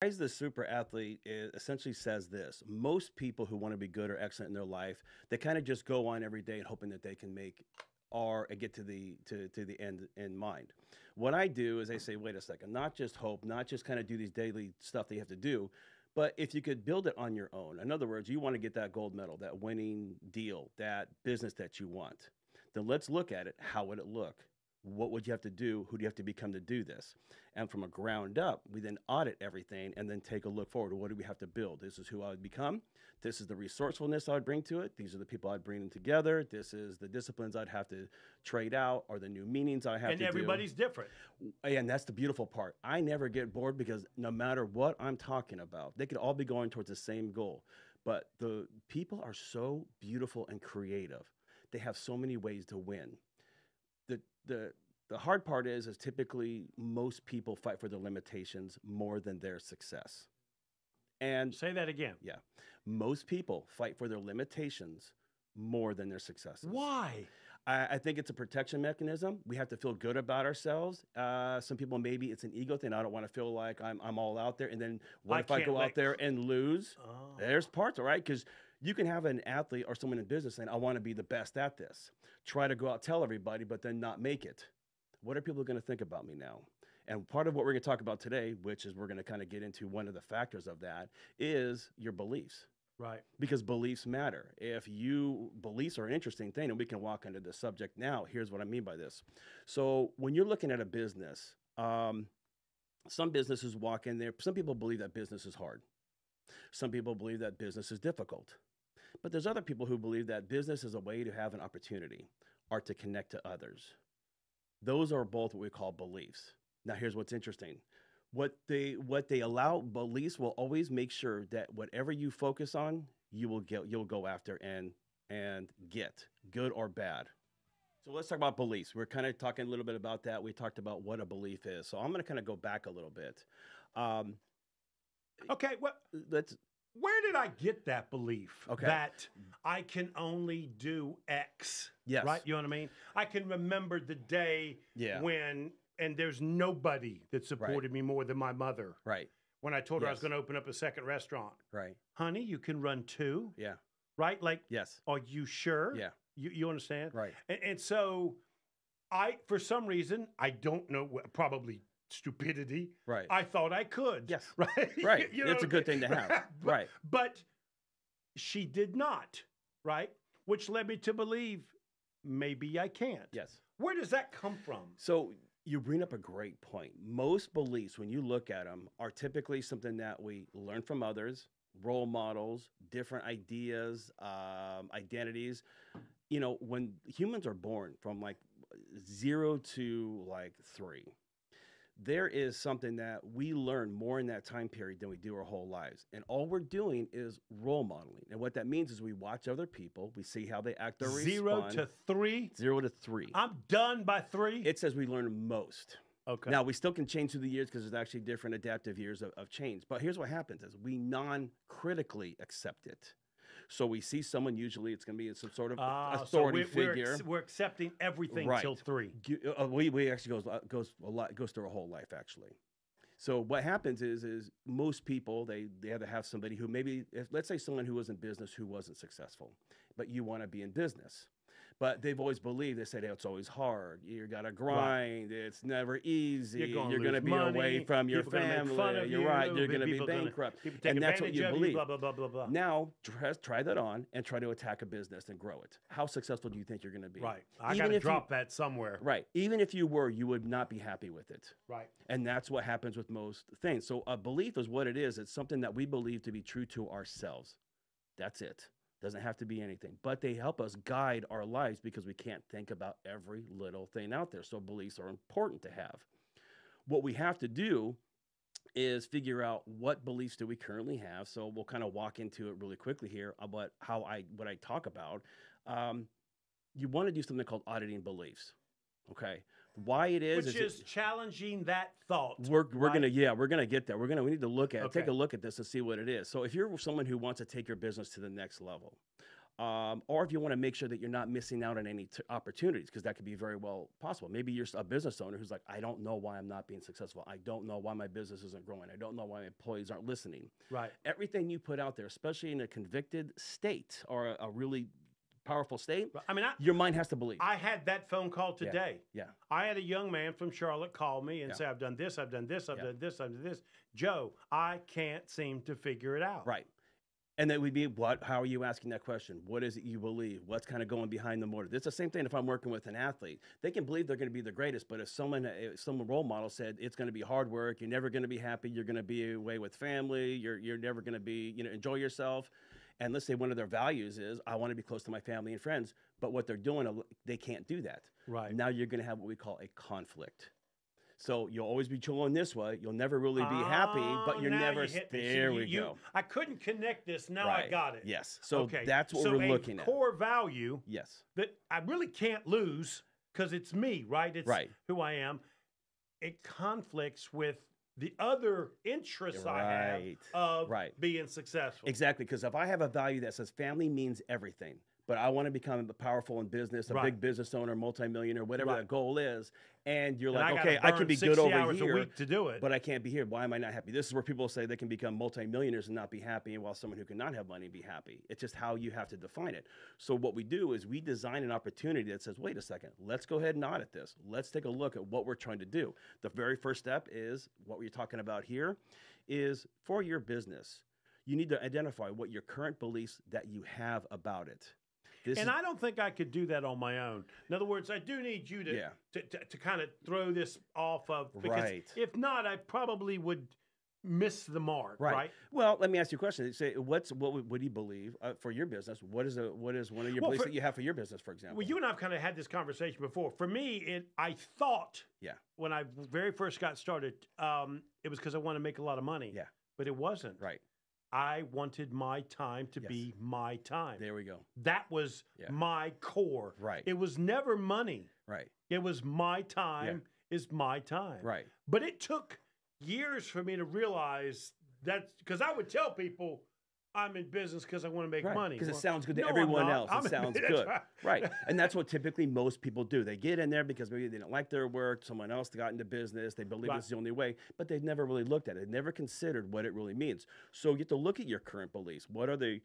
Rise the super athlete essentially says this: most people who want to be good or excellent in their life, they kind of just go on every day and hoping that they can make or get to the end in mind. What I do is I say, wait a second, not just hope, not just kind of do these daily stuff that you have to do, but if you could build it on your own. In other words, you want to get that gold medal, that winning deal, that business that you want. Then let's look at it. How would it look? What would you have to do? Who do you have to become to do this? And from a ground up, we then audit everything and then take a look forward. What do we have to build? This is who I would become. This is the resourcefulness I would bring to it. These are the people I'd bring in together. This is the disciplines I'd have to trade out or the new meanings I have to do. And everybody's different. And that's the beautiful part. I never get bored because no matter what I'm talking about, they could all be going towards the same goal. But the people are so beautiful and creative. They have so many ways to win. The hard part is typically most people fight for their limitations more than their success. And Say that again. yeah, most people fight for their limitations more than their successes. Why? I think it's a protection mechanism. We have to feel good about ourselves. Some people, maybe it's an ego thing. I don't want to feel like I'm all out there. And then what if I go out there and lose? Oh. There's parts, all right? Because you can have an athlete or someone in business saying, I want to be the best at this. Try to go out, tell everybody, but then not make it. What are people going to think about me now? And part of what we're going to talk about today, which is we're going to kind of get into one of the factors of that, is your beliefs. Right. Because beliefs matter. Beliefs are an interesting thing, and we can walk into the subject now. Here's what I mean by this. So when you're looking at a business, some businesses walk in there. Some people believe that business is hard. Some people believe that business is difficult. But there's other people who believe that business is a way to have an opportunity or to connect to others. Those are both what we call beliefs. Now, here's what's interesting. What they allow, beliefs will always make sure that whatever you focus on, you'll go after and get, good or bad. So let's talk about beliefs. We're kind of talking a little bit about that. We talked about what a belief is. So I'm going to kind of go back a little bit. Okay. Well, where did I get that belief that I can only do X? Yes. Right? You know what I mean? I can remember the day when, and there's nobody that supported me more than my mother. Right. When I told her I was going to open up a second restaurant. Right. Honey, you can run two. Yeah. Right? Like, yes. Are you sure? Yeah. You understand? Right. And so for some reason, I don't know, probably stupidity. Right. I thought I could. Yes. Right. Right. It's a good thing to have. Right. But she did not. Right. Which led me to believe maybe I can't. Yes. Where does that come from? So you bring up a great point. Most beliefs, when you look at them, are typically something that we learn from others, role models, different ideas, identities. You know, when humans are born from like 0 to like 3, there is something that we learn more in that time period than we do our whole lives. And all we're doing is role modeling. And what that means is we watch other people, we see how they act or respond. 0 to 3? 0 to 3. I'm done by 3? It says we learn most. Okay. Now, we still can change through the years because there's actually different adaptive years of change. But here's what happens is we non-critically accept it. So we see someone, usually it's going to be some sort of authority figure. We're accepting everything till 3. We actually goes through a whole life, actually. So what happens is most people, they have to have somebody who maybe, let's say someone who was in business who wasn't successful, but you want to be in business. But they've always believed, they say, hey, it's always hard. You got to grind. Right. It's never easy. You're going to be away from your family. You're right. You're going to be bankrupt. And that's what you believe. Blah, blah, blah, blah, blah. Now, try that on and try to attack a business and grow it. How successful do you think you're going to be? Right. I got to drop that somewhere. Right. Even if you were, you would not be happy with it. Right. And that's what happens with most things. So a belief is what it is. It's something that we believe to be true to ourselves. That's it. Doesn't have to be anything, but they help us guide our lives because we can't think about every little thing out there. So beliefs are important to have. What we have to do is figure out what beliefs do we currently have. So we'll kind of walk into it really quickly here about what I talk about. You want to do something called auditing beliefs. Okay. Why it is, which is challenging that thought. We're gonna get there. We need to look at take a look at this and see what it is. So if you're someone who wants to take your business to the next level, or if you want to make sure that you're not missing out on any opportunities, because that could be very well possible. Maybe you're a business owner who's like, I don't know why I'm not being successful. I don't know why my business isn't growing. I don't know why my employees aren't listening. Right. Everything you put out there, especially in a convicted state or a really powerful state, I mean, your mind has to believe. I had that phone call today. Yeah. I had a young man from Charlotte call me and say, I've done this, I've done this, I've done this, I've done this. Joe, I can't seem to figure it out. Right. And that would be what? How are you asking that question? What is it you believe? What's kind of going behind the motive? It's the same thing if I'm working with an athlete. They can believe they're going to be the greatest, but if some role model said it's going to be hard work, you're never going to be happy, you're going to be away with family, you're never going to be, enjoy yourself. And let's say one of their values is, I want to be close to my family and friends, but what they're doing, they can't do that. Right. Now you're going to have what we call a conflict. So you'll always be chilling this way. You'll never really be happy, but you're never. There we go. I couldn't connect this. Now I got it. Yes. So that's what we're looking at. Core value. Yes. That I really can't lose because it's me, right? It's who I am. It conflicts with the other interests I have of being successful. Exactly. Because if I have a value that says family means everything, but I want to become powerful in business, a big business owner, multimillionaire, whatever that goal is. And you're like, okay, I can be good over hours here, a week to do it, but I can't be here. Why am I not happy? This is where people say they can become multimillionaires and not be happy, while someone who cannot have money be happy. It's just how you have to define it. So what we do is we design an opportunity that says, wait a second, let's go ahead and audit this. Let's take a look at what we're trying to do. The very first step is what we're talking about here is for your business. You need to identify what your current beliefs that you have about it. And I don't think I could do that on my own. In other words, I do need you to kind of throw this off of, because if not, I probably would miss the mark. Right. Well, let me ask you a question. Say, what do you believe for your business? What is one of your beliefs that you have for your business, for example? Well, you and I've kind of had this conversation before. For me, I thought when I very first got started, it was because I wanted to make a lot of money. Yeah. But it wasn't. Right. I wanted my time to be my time. There we go. That was my core. Right. It was never money. Right. It was my time is my time. Right. But it took years for me to realize that, because I would tell people I'm in business because I want to make money. Because it sounds good to everyone else. It sounds good. Right. And that's what typically most people do. They get in there because maybe they didn't like their work. Someone else got into business. They believe it's the only way. But they've never really looked at it. They've never considered what it really means. So you have to look at your current beliefs. What are the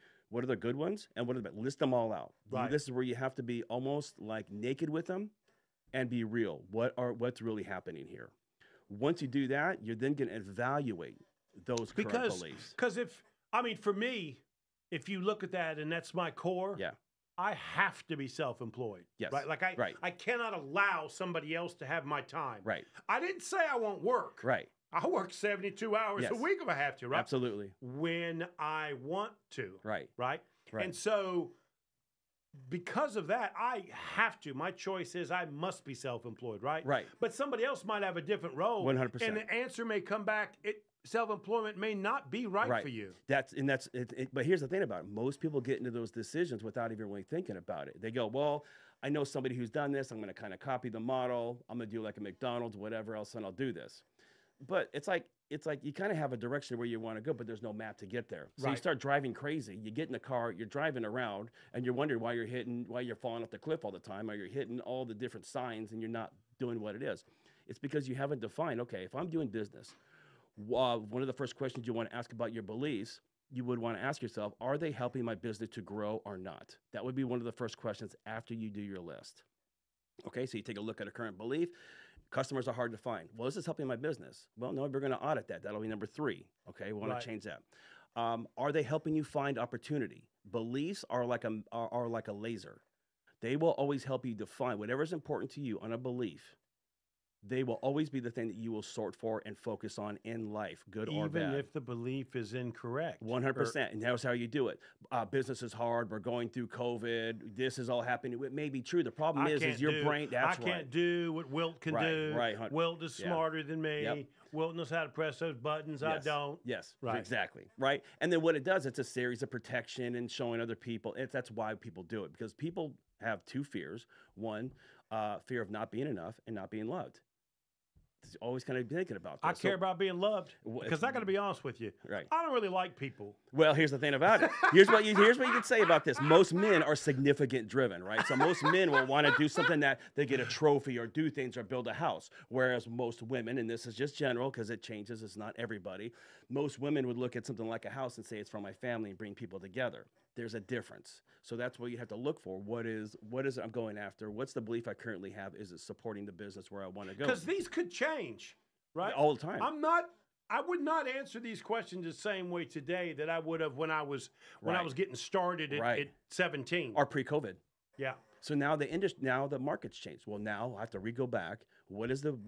good ones? And what are the bad? List them all out. Right. This is where you have to be almost like naked with them and be real. What's really happening here? Once you do that, you're then going to evaluate those current beliefs. Because for me, if you look at that and that's my core, I have to be self-employed. Yes. Right. Like I cannot allow somebody else to have my time. Right. I didn't say I won't work. Right. I work 72 hours a week if I have to, right? Absolutely. When I want to. Right. Right. And so because of that, I have to. My choice is I must be self-employed, right? Right. But somebody else might have a different role. 100%. And the answer may come back, self-employment may not be right for you. That's it. But here's the thing about it. Most people get into those decisions without even really thinking about it. They go, well, I know somebody who's done this. I'm going to kind of copy the model. I'm going to do like a McDonald's, whatever else, and I'll do this. But it's like you kind of have a direction where you want to go, but there's no map to get there. So you start driving crazy. You get in the car, you're driving around, and you're wondering why you're falling off the cliff all the time, or you're hitting all the different signs, and you're not doing what it is. It's because you haven't defined, okay, if I'm doing business, one of the first questions you want to ask about your beliefs, you would want to ask yourself, are they helping my business to grow or not? That would be one of the first questions after you do your list. Okay, so you take a look at a current belief. Customers are hard to find. Well, is this helping my business? Well, no, we're going to audit that. That'll be number 3. Okay, we want to change that. Are they helping you find opportunity? Beliefs are like a laser. They will always help you define whatever is important to you on a belief. They will always be the thing that you will sort for and focus on in life, good or bad. Even if the belief is incorrect. 100%. And that's how you do it. Business is hard. We're going through COVID. This is all happening. It may be true. The problem is your brain. That's right. I can't do what Wilt can do. Right. Wilt is smarter than me. Yep. Wilt knows how to press those buttons. I don't. Yes. Right. Exactly. Right. And then what it does, it's a series of protection and showing other people. That's why people do it, because people have 2 fears. One, fear of not being enough and not being loved. always kind of thinking about this. I care about being loved because I got to be honest with you. Right. I don't really like people. Well, here's the thing about it. Here's what you can say about this. Most men are significant driven, right? So most men will want to do something that they get a trophy or do things or build a house. Whereas most women, and this is just general because it changes, it's not everybody. Most women would look at something like a house and say it's for my family and bring people together. There's a difference. So that's what you have to look for. What is it I'm going after? What's the belief I currently have? Is it supporting the business where I want to go? Because these could change, right? All the time. I would not answer these questions the same way today that I would have when I was getting started at 17 or pre-COVID. Yeah. So now the market's changed. Well, now I have to go back. What do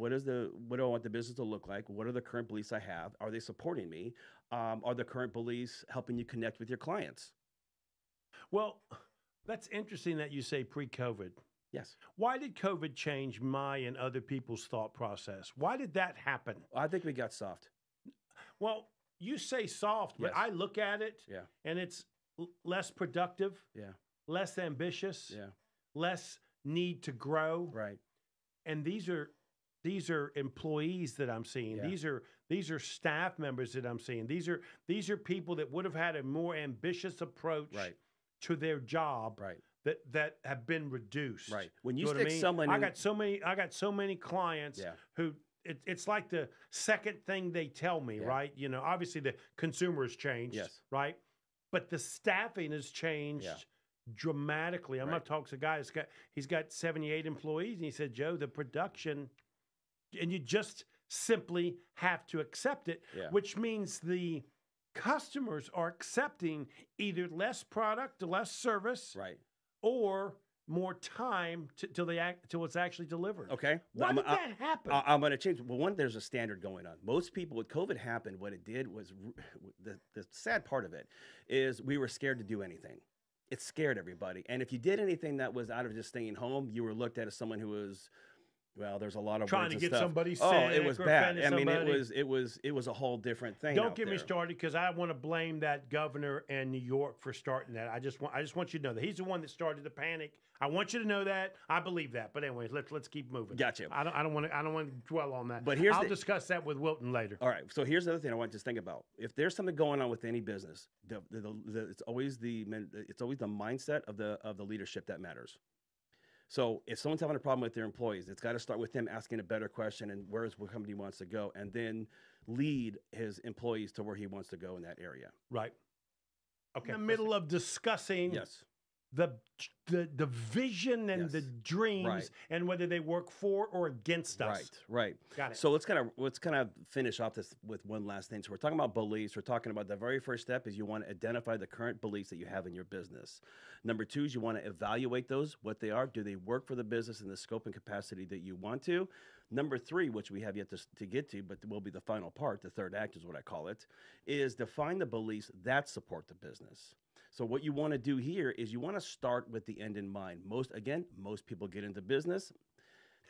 I want the business to look like? What are the current beliefs I have? Are they supporting me? Are the current beliefs helping you connect with your clients? Well, that's interesting that you say pre-COVID. Yes. Why did COVID change my and other people's thought process? Why did that happen? I think we got soft. Well, you say soft, but I look at it and it's less productive, less ambitious, less need to grow. Right. And these are employees that I'm seeing. Yeah. These are staff members that I'm seeing. These are people that would have had a more ambitious approach to their job that have been reduced. Right. When you stick someone I got so many clients who it's like the second thing they tell me, right? You know, obviously the consumer has changed, right? But the staffing has changed dramatically. I'm not talking to a guy he's got 78 employees, and he said, Joe, the production, and you just simply have to accept it, which means the customers are accepting either less product, less service, or more time till it's actually delivered. Okay. Why did that happen? I'm going to change. Well, one, there's a standard going on. Most people, with COVID happened, what it did was, the sad part of it is we were scared to do anything. It scared everybody. And if you did anything that was out of just staying home, you were looked at as someone who was, well, there's a lot of trying to get stuff. somebody sick. Oh, it was bad. I mean, it was a whole different thing. Don't get me started, because I want to blame that governor in New York for starting that. I just want you to know that he's the one that started the panic. I want you to know that. I believe that. But anyways, let's keep moving. Gotcha. I don't want to dwell on that. But I'll discuss that with Wilton later. All right. So here's the other thing I want you to think about. If there's something going on with any business, it's always the mindset of the leadership that matters. So if someone's having a problem with their employees, it's got to start with them asking a better question and where company wants to go, and then lead his employees to where he wants to go in that area. Right. Okay. In the middle of discussing the vision and the dreams and whether they work for or against us. Right. Got it. So let's kind of finish off this with one last thing. So we're talking about beliefs. We're talking about the very first step is you want to identify the current beliefs that you have in your business. Number two is you want to evaluate those, what they are. Do they work for the business in the scope and capacity that you want to? Number three, which we have yet to get to, but will be the final part, the third act is what I call it, is define the beliefs that support the business. So what you want to do here is you want to start with the end in mind. Most people get into business.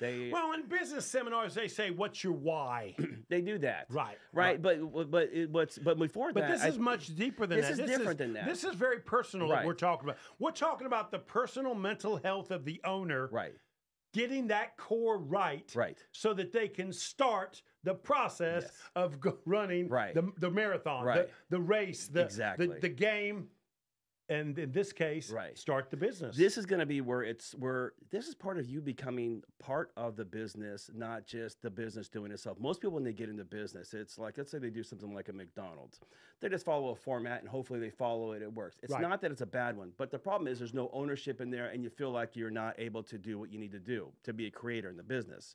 Well, in business seminars, they say, "What's your why?" They do that, right. But before that, this is much deeper than that. This is different than that. This is very personal. That we're talking about. We're talking about the personal mental health of the owner. Right. Getting that core right. So that they can start the process of running the marathon, the race, the game. And in this case, start the business. This is going to be where this is part of you becoming part of the business, not just the business doing itself. Most people, when they get into business, it's like, let's say they do something like a McDonald's. They just follow a format and hopefully they follow it. It works. It's not that it's a bad one, but the problem is there's no ownership in there and you feel like you're not able to do what you need to do to be a creator in the business.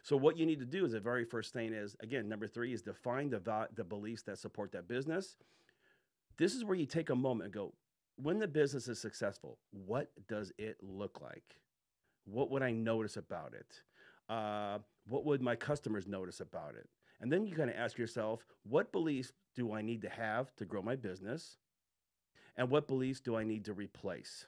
So what you need to do is the very first thing is, again, number three is define the beliefs that support that business. This is where you take a moment and go, when the business is successful, what does it look like? What would I notice about it? What would my customers notice about it? And then you kind of ask yourself, what beliefs do I need to have to grow my business? And what beliefs do I need to replace?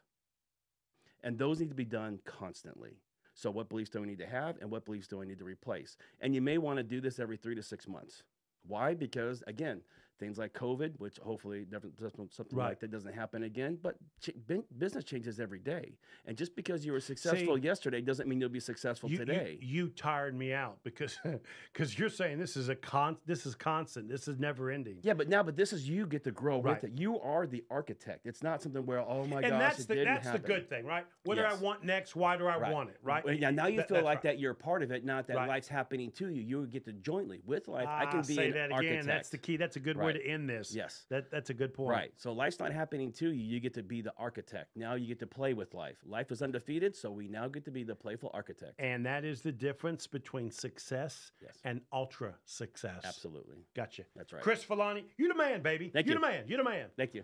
And those need to be done constantly. So what beliefs do I need to have and what beliefs do I need to replace? And you may want to do this every 3 to 6 months. Why? Because, again, things like COVID, which hopefully something like that doesn't happen again. But business changes every day, and just because you were successful yesterday doesn't mean you'll be successful today. You tired me out because you're saying this is constant, this is never ending. Yeah, but this is, you get to grow with it. You are the architect. It's not something where, oh my gosh, it didn't happen. That's the good thing, right? What do I want next? Why do I want it? Right? Yeah. Now you feel like that you're a part of it, not that life's happening to you. You get to jointly with life. I can be an architect. Again. That's the key. That's a good way to end this. Yes. That's a good point. Right. So life's not happening to you. You get to be the architect. Now you get to play with life. Life is undefeated, so we now get to be the playful architect. And that is the difference between success and ultra success. Absolutely. Gotcha. That's right. Chris Villani, you the man, baby. Thank you. You the man. You the man. Thank you.